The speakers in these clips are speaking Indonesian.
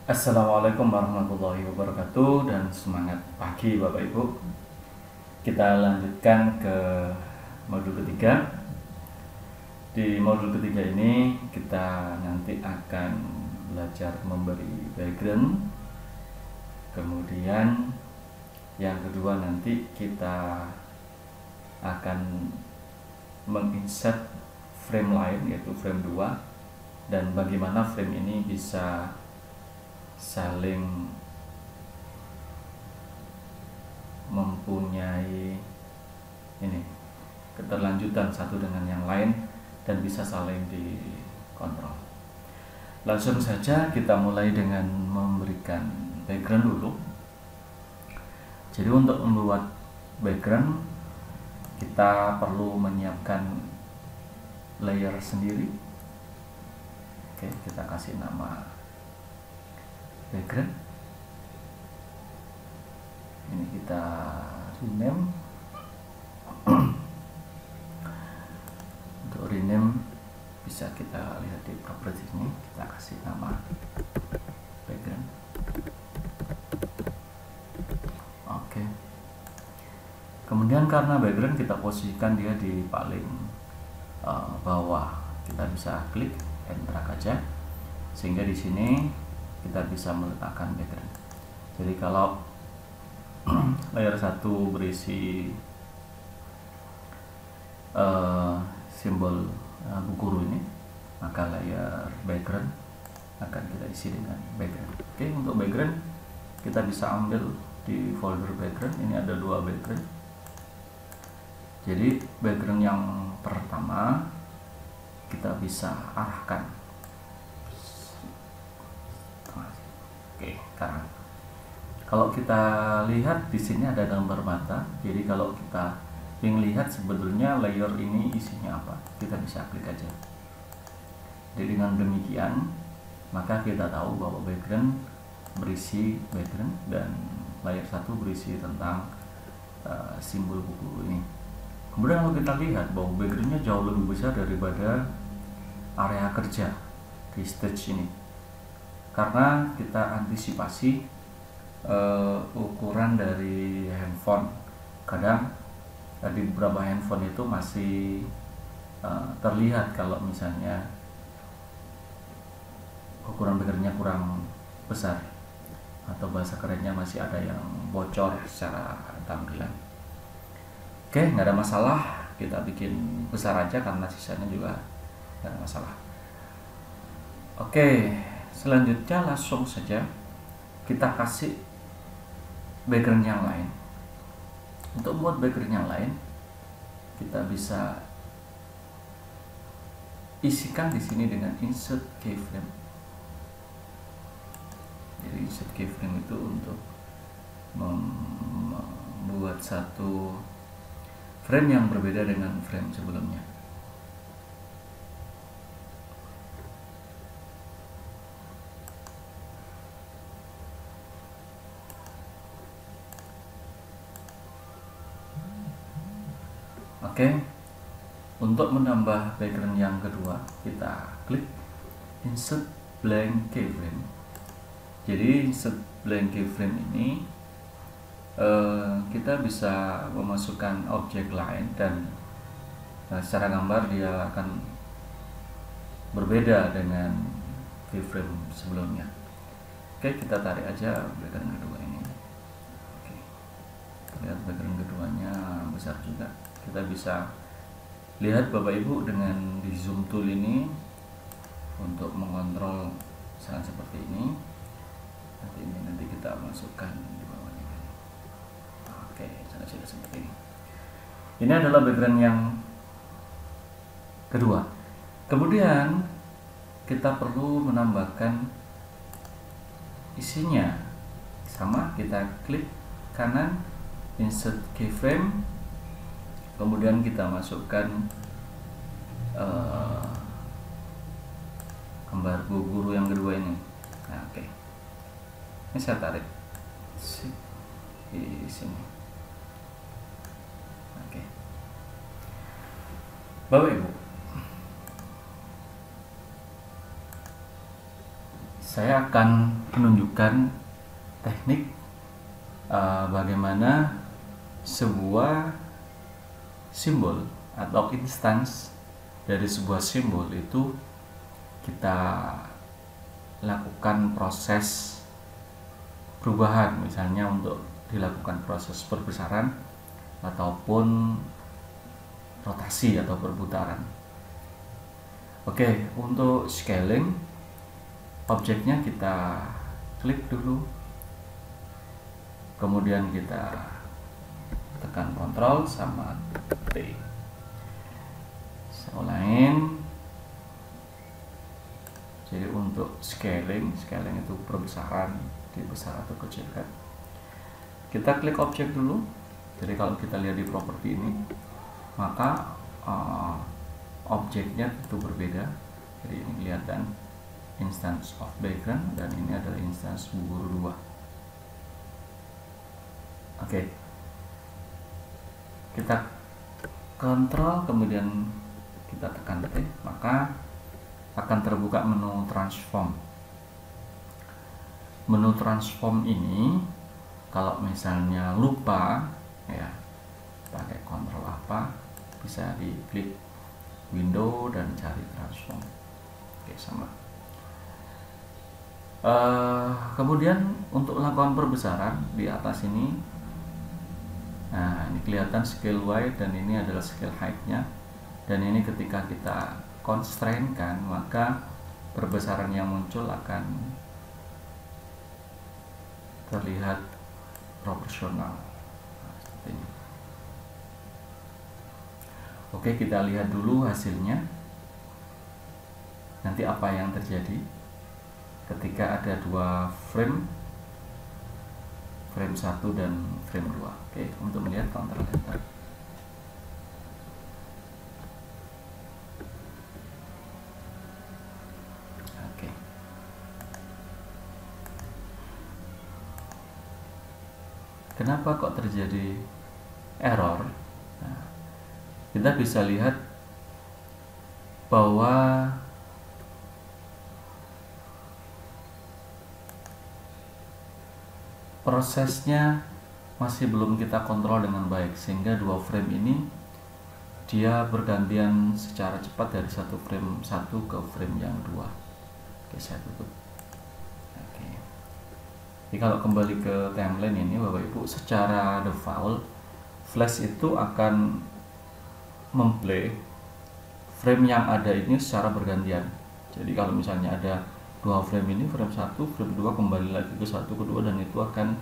Assalamualaikum warahmatullahi wabarakatuh dan semangat pagi Bapak Ibu. Kita lanjutkan ke modul ketiga. Di modul ketiga ini kita nanti akan belajar memberi background. Kemudian yang kedua nanti kita akan menginsert frame lain yaitu frame 2 dan bagaimana frame ini bisa saling mempunyai keterlanjutan satu dengan yang lain dan bisa saling dikontrol. Langsung saja kita mulai dengan memberikan background dulu. Jadi untuk membuat background kita perlu menyiapkan layer sendiri. Oke, kita kasih nama background. Ini kita rename. Untuk rename bisa kita lihat di properties ini, kita kasih nama background. Oke. Kemudian karena background kita posisikan dia di paling bawah, kita bisa klik and drag aja sehingga di sini kita bisa meletakkan background. Jadi kalau layer 1 berisi simbol Bu Guru ini, maka layer background akan kita isi dengan background. Oke, untuk background kita bisa ambil di folder background. Ini ada 2 background. Jadi background yang pertama kita bisa arahkan. Oke, sekarang kalau kita lihat di sini ada gambar mata. Jadi kalau kita ingin lihat sebetulnya layer ini isinya apa, kita bisa klik aja. Jadi dengan demikian maka kita tahu bahwa background berisi background dan layer 1 berisi tentang simbol buku ini. Kemudian kalau kita lihat bahwa backgroundnya jauh lebih besar daripada area kerja di stage ini, karena kita antisipasi ukuran dari handphone. Kadang di beberapa handphone itu masih terlihat kalau misalnya ukuran backgroundnya kurang besar, atau bahasa kerennya masih ada yang bocor secara tampilan. Oke, nggak ada masalah, kita bikin besar aja karena sisanya juga nggak ada masalah. Oke, selanjutnya langsung saja kita kasih background yang lain. Untuk membuat background yang lain, kita bisa isikan di sini dengan insert keyframe. Jadi insert keyframe itu untuk membuat satu frame yang berbeda dengan frame sebelumnya. Oke, untuk menambah background yang kedua, kita klik insert blank keyframe. Jadi insert blank keyframe ini kita bisa memasukkan objek lain dan secara gambar dia akan berbeda dengan keyframe sebelumnya. Oke, kita tarik aja background kedua ini. Oke, lihat background keduanya besar juga. Kita bisa lihat Bapak Ibu dengan di zoom tool ini untuk mengontrol misalnya seperti ini. Nanti kita masukkan di bawah ini. Oke, sudah seperti ini. Ini adalah background yang kedua. Kemudian kita perlu menambahkan isinya. Sama, kita klik kanan insert keyframe. Kemudian kita masukkan gambar Bu Guru yang kedua ini. Nah, oke. Ini saya tarik di sini. Oke. Bapak Ibu, saya akan menunjukkan teknik bagaimana sebuah simbol atau instance dari sebuah simbol itu kita lakukan proses perubahan, misalnya untuk dilakukan proses perbesaran ataupun rotasi atau perputaran. Oke, untuk scaling objeknya kita klik dulu, kemudian kita tekan Ctrl sama T. Saya ulangin. Jadi untuk scaling itu perbesaran, dibesar atau kecilkan. Kita klik objek dulu. Jadi kalau kita lihat di properti ini, maka objeknya itu berbeda. Jadi ini kelihatan instance of background dan ini adalah instance guru 2. Oke. Kita kontrol kemudian kita tekan T, maka akan terbuka menu transform. Menu transform ini kalau misalnya lupa ya, pakai kontrol apa, bisa diklik window dan cari transform. Oke, sama. Kemudian untuk lakukan perbesaran di atas ini, nah ini kelihatan scale wide dan ini adalah scale height-nya, dan ini ketika kita constraint-kan maka perbesaran yang muncul akan terlihat proporsional. Nah, seperti ini. Oke, kita lihat dulu hasilnya. Nanti apa yang terjadi ketika ada dua frame 1 dan frame 2. Oke, untuk melihat Ctrl Enter. Oke. Kenapa kok terjadi error? Nah, kita bisa lihat bahwa prosesnya masih belum kita kontrol dengan baik, sehingga dua frame ini dia bergantian secara cepat dari satu frame 1 ke frame yang 2. Oke, saya tutup. Oke. Jadi kalau kembali ke timeline ini Bapak Ibu, secara default Flash itu akan memplay frame yang ada ini secara bergantian. Jadi kalau misalnya ada dua frame ini, frame 1, frame 2 kembali lagi ke 1, ke 2, dan itu akan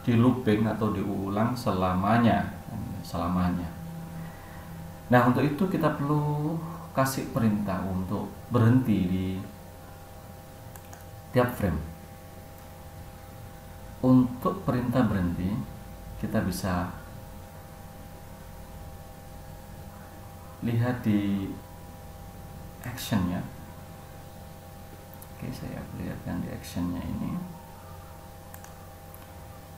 di looping atau diulang selamanya. Nah, untuk itu kita perlu kasih perintah untuk berhenti di tiap frame. Untuk perintah berhenti kita bisa lihat di actionnya. Oke, saya perlihatkan di actionnya ini.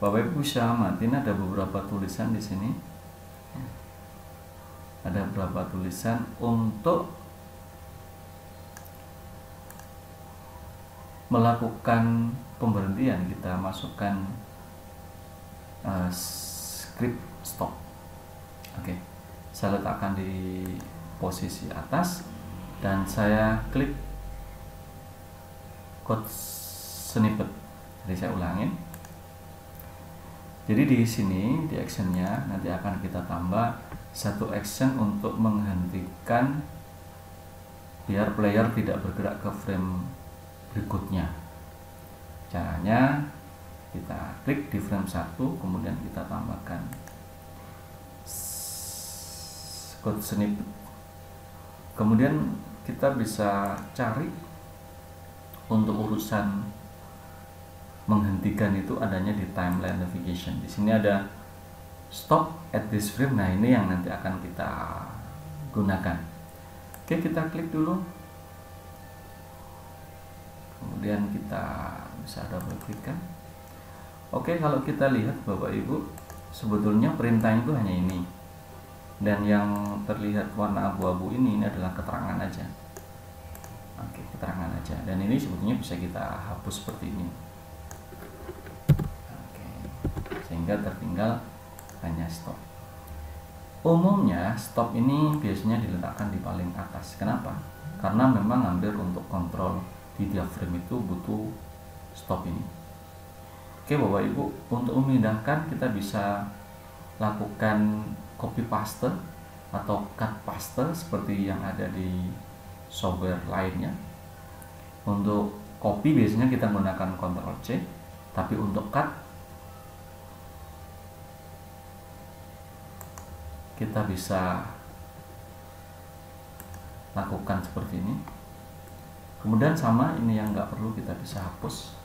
Bapak Ibu bisa amatin, ada beberapa tulisan di sini. Ada beberapa tulisan untuk melakukan pemberhentian. Kita masukkan script stop. Oke, saya letakkan di posisi atas dan saya klik code snippet. Jadi saya ulangin. Jadi di sini di actionnya nanti akan kita tambah satu action untuk menghentikan biar player tidak bergerak ke frame berikutnya. Caranya kita klik di frame 1, kemudian kita tambahkan code snippet. Kemudian kita bisa cari untuk urusan menghentikan itu adanya di timeline navigation. Di sini ada stop at this frame. Nah, ini yang nanti akan kita gunakan. Oke, kita klik dulu. Kemudian kita bisa double klik kan. Oke, kalau kita lihat Bapak Ibu, sebetulnya perintah itu hanya ini. Dan yang terlihat warna abu-abu ini adalah keterangan aja. Oke, keterangan aja. Dan ini sebetulnya bisa kita hapus seperti ini. Oke, sehingga tertinggal hanya stop. Umumnya stop ini biasanya diletakkan di paling atas. Kenapa? Karena memang hampir untuk kontrol di tiap frame itu butuh stop ini. Oke Bapak Ibu, untuk memindahkan kita bisa lakukan copy paste atau cut paste seperti yang ada di software lainnya. Untuk copy biasanya kita menggunakan Ctrl C, tapi untuk cut kita bisa lakukan seperti ini. Kemudian sama ini yang nggak perlu kita bisa hapus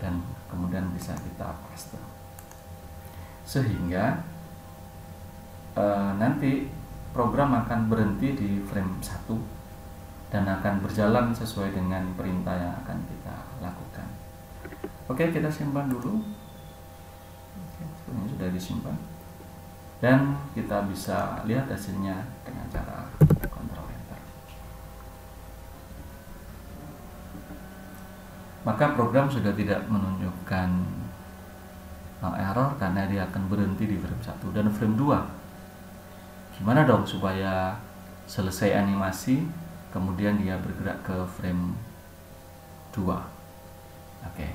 dan kemudian bisa kita paste, sehingga nanti program akan berhenti di frame 1 dan akan berjalan sesuai dengan perintah yang akan kita lakukan. Oke, kita simpan dulu. Ini sudah disimpan dan kita bisa lihat hasilnya dengan cara Ctrl Enter. Maka program sudah tidak menunjukkan error karena dia akan berhenti di frame 1 dan frame 2. Gimana dong supaya selesai animasi kemudian dia bergerak ke frame 2? Oke.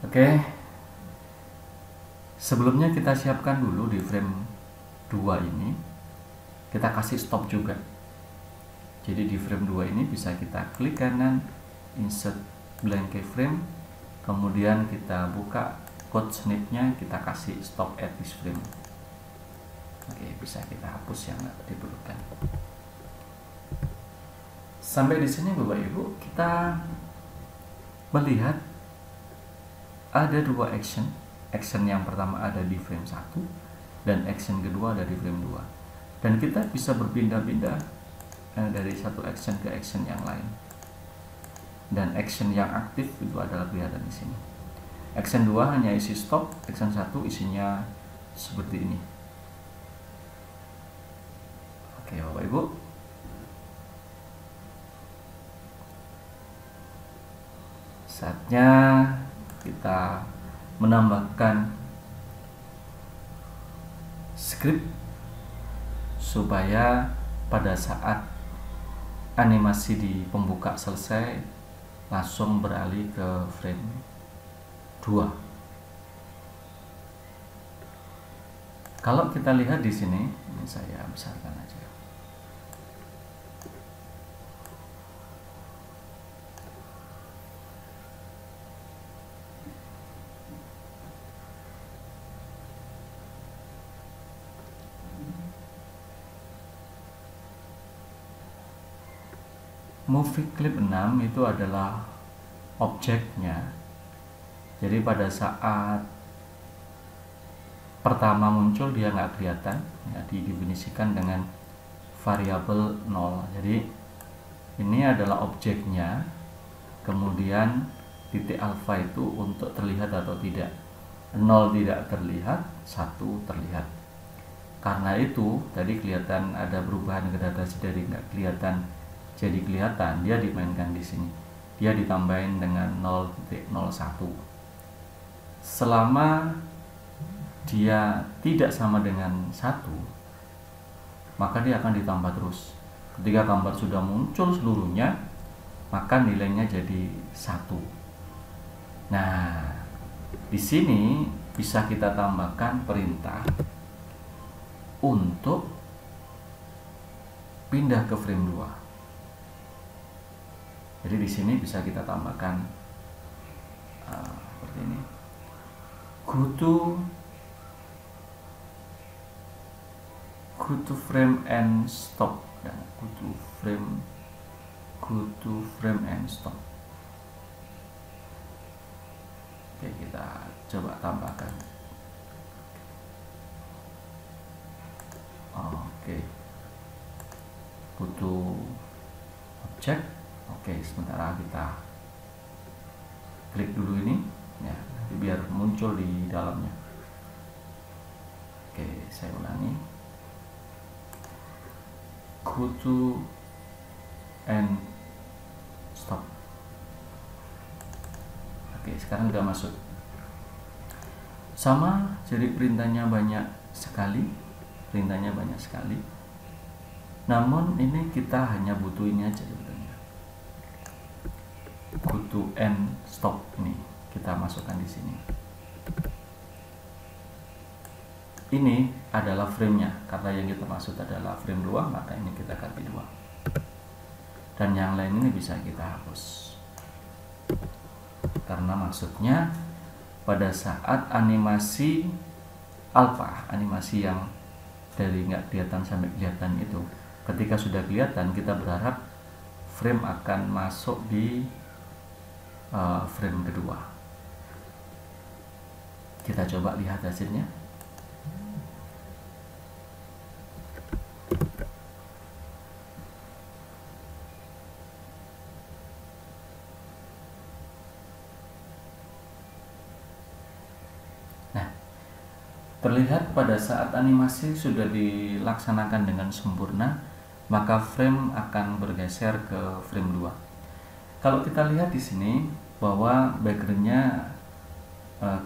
Oke. Sebelumnya kita siapkan dulu di frame 2 ini kita kasih stop juga. Jadi di frame 2 ini bisa kita klik kanan, insert blank keyframe, kemudian kita buka code snipnya, kita kasih stop at this frame. Oke, bisa kita hapus yang nggak diperlukan. Sampai di sini Bapak Ibu, kita melihat ada dua action. Action yang pertama ada di frame 1 dan action kedua ada di frame 2. Dan kita bisa berpindah-pindah dari satu action ke action yang lain. Dan action yang aktif itu adalah kelihatan di sini. Action 2 hanya isi stop, action 1 isinya seperti ini. Oke, Bapak Ibu. Saatnya kita menambahkan script supaya pada saat animasi di pembuka selesai langsung beralih ke frame 2. Kalau kita lihat di sini, ini saya besarkan aja. Movie clip 6 itu adalah objeknya. Jadi pada saat pertama muncul dia nggak kelihatan, ya, didefinisikan dengan variabel 0. Jadi ini adalah objeknya, kemudian titik alfa itu untuk terlihat atau tidak. 0 tidak terlihat, 1 terlihat. Karena itu tadi kelihatan ada perubahan gradasi dari nggak kelihatan jadi kelihatan, dia dimainkan di sini. Dia ditambahin dengan 0.01. Selama dia tidak sama dengan 1, maka dia akan ditambah terus. Ketika gambar sudah muncul seluruhnya, maka nilainya jadi 1. Nah, di sini bisa kita tambahkan perintah untuk pindah ke frame 2. Jadi di sini bisa kita tambahkan seperti ini. Go to frame and stop dan go to frame and stop. Oke, kita coba tambahkan. Oke, butuh objek. Oke, sementara kita klik dulu ini, ya, nanti biar muncul di dalamnya. Oke, saya ulangi. Go to and stop. Oke, sekarang udah masuk. Sama, jadi perintahnya banyak sekali. Namun ini kita hanya butuh ini aja sebetulnya. Go to and stop ini kita masukkan di sini. Ini adalah framenya, karena yang kita maksud adalah frame 2, maka ini kita ganti 2. Dan yang lain ini bisa kita hapus. Karena maksudnya pada saat animasi alpha, animasi yang dari nggak kelihatan sampai kelihatan itu, ketika sudah kelihatan kita berharap frame akan masuk di frame kedua. Kita coba lihat hasilnya. Terlihat pada saat animasi sudah dilaksanakan dengan sempurna, maka frame akan bergeser ke frame 2. Kalau kita lihat di sini bahwa backgroundnya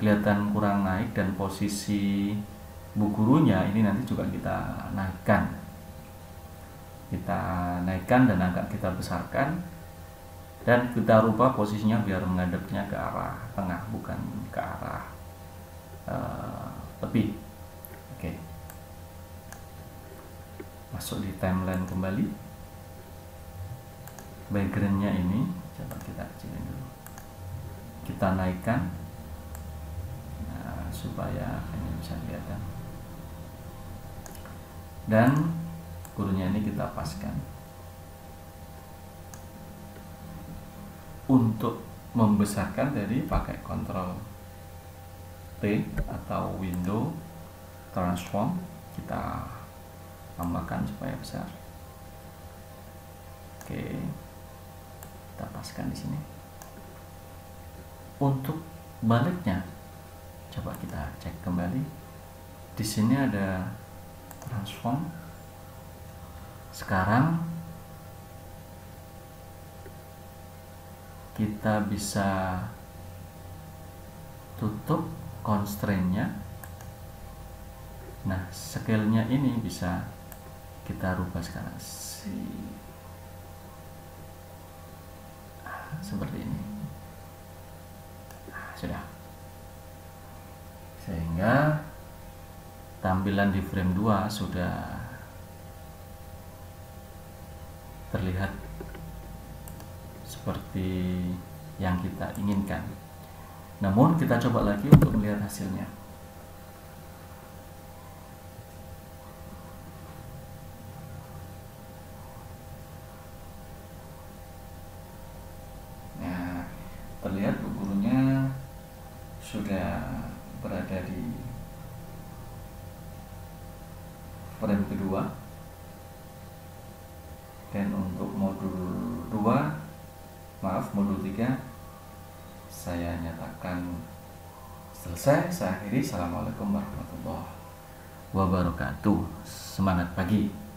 kelihatan kurang naik dan posisi bu gurunya ini nanti juga kita naikkan. Kita naikkan dan agak kita besarkan dan kita rubah posisinya biar menghadapnya ke arah tengah, bukan ke arah tepi. Oke. Masuk di timeline kembali. Backgroundnya ini coba kita kecilin dulu. Kita naikkan supaya ini bisa kelihatan. Dan gurunya ini kita paskan. Untuk membesarkan tadi pakai Ctrl T atau window transform, kita tambahkan supaya besar. Oke, kita paskan di sini. Untuk baliknya, coba kita cek kembali. Di sini ada transform. Sekarang kita bisa tutup constraint-nya. Nah, scale-nya ini bisa kita rubah sekarang seperti ini. Sudah. Sehingga tampilan di frame 2 sudah terlihat seperti yang kita inginkan. Namun kita coba lagi untuk melihat hasilnya. Nah, terlihat bu gurunya sudah berada di frame kedua. Dan untuk modul 3 saya nyatakan selesai. Saya akhiri. Assalamualaikum warahmatullahi wabarakatuh. Semangat pagi.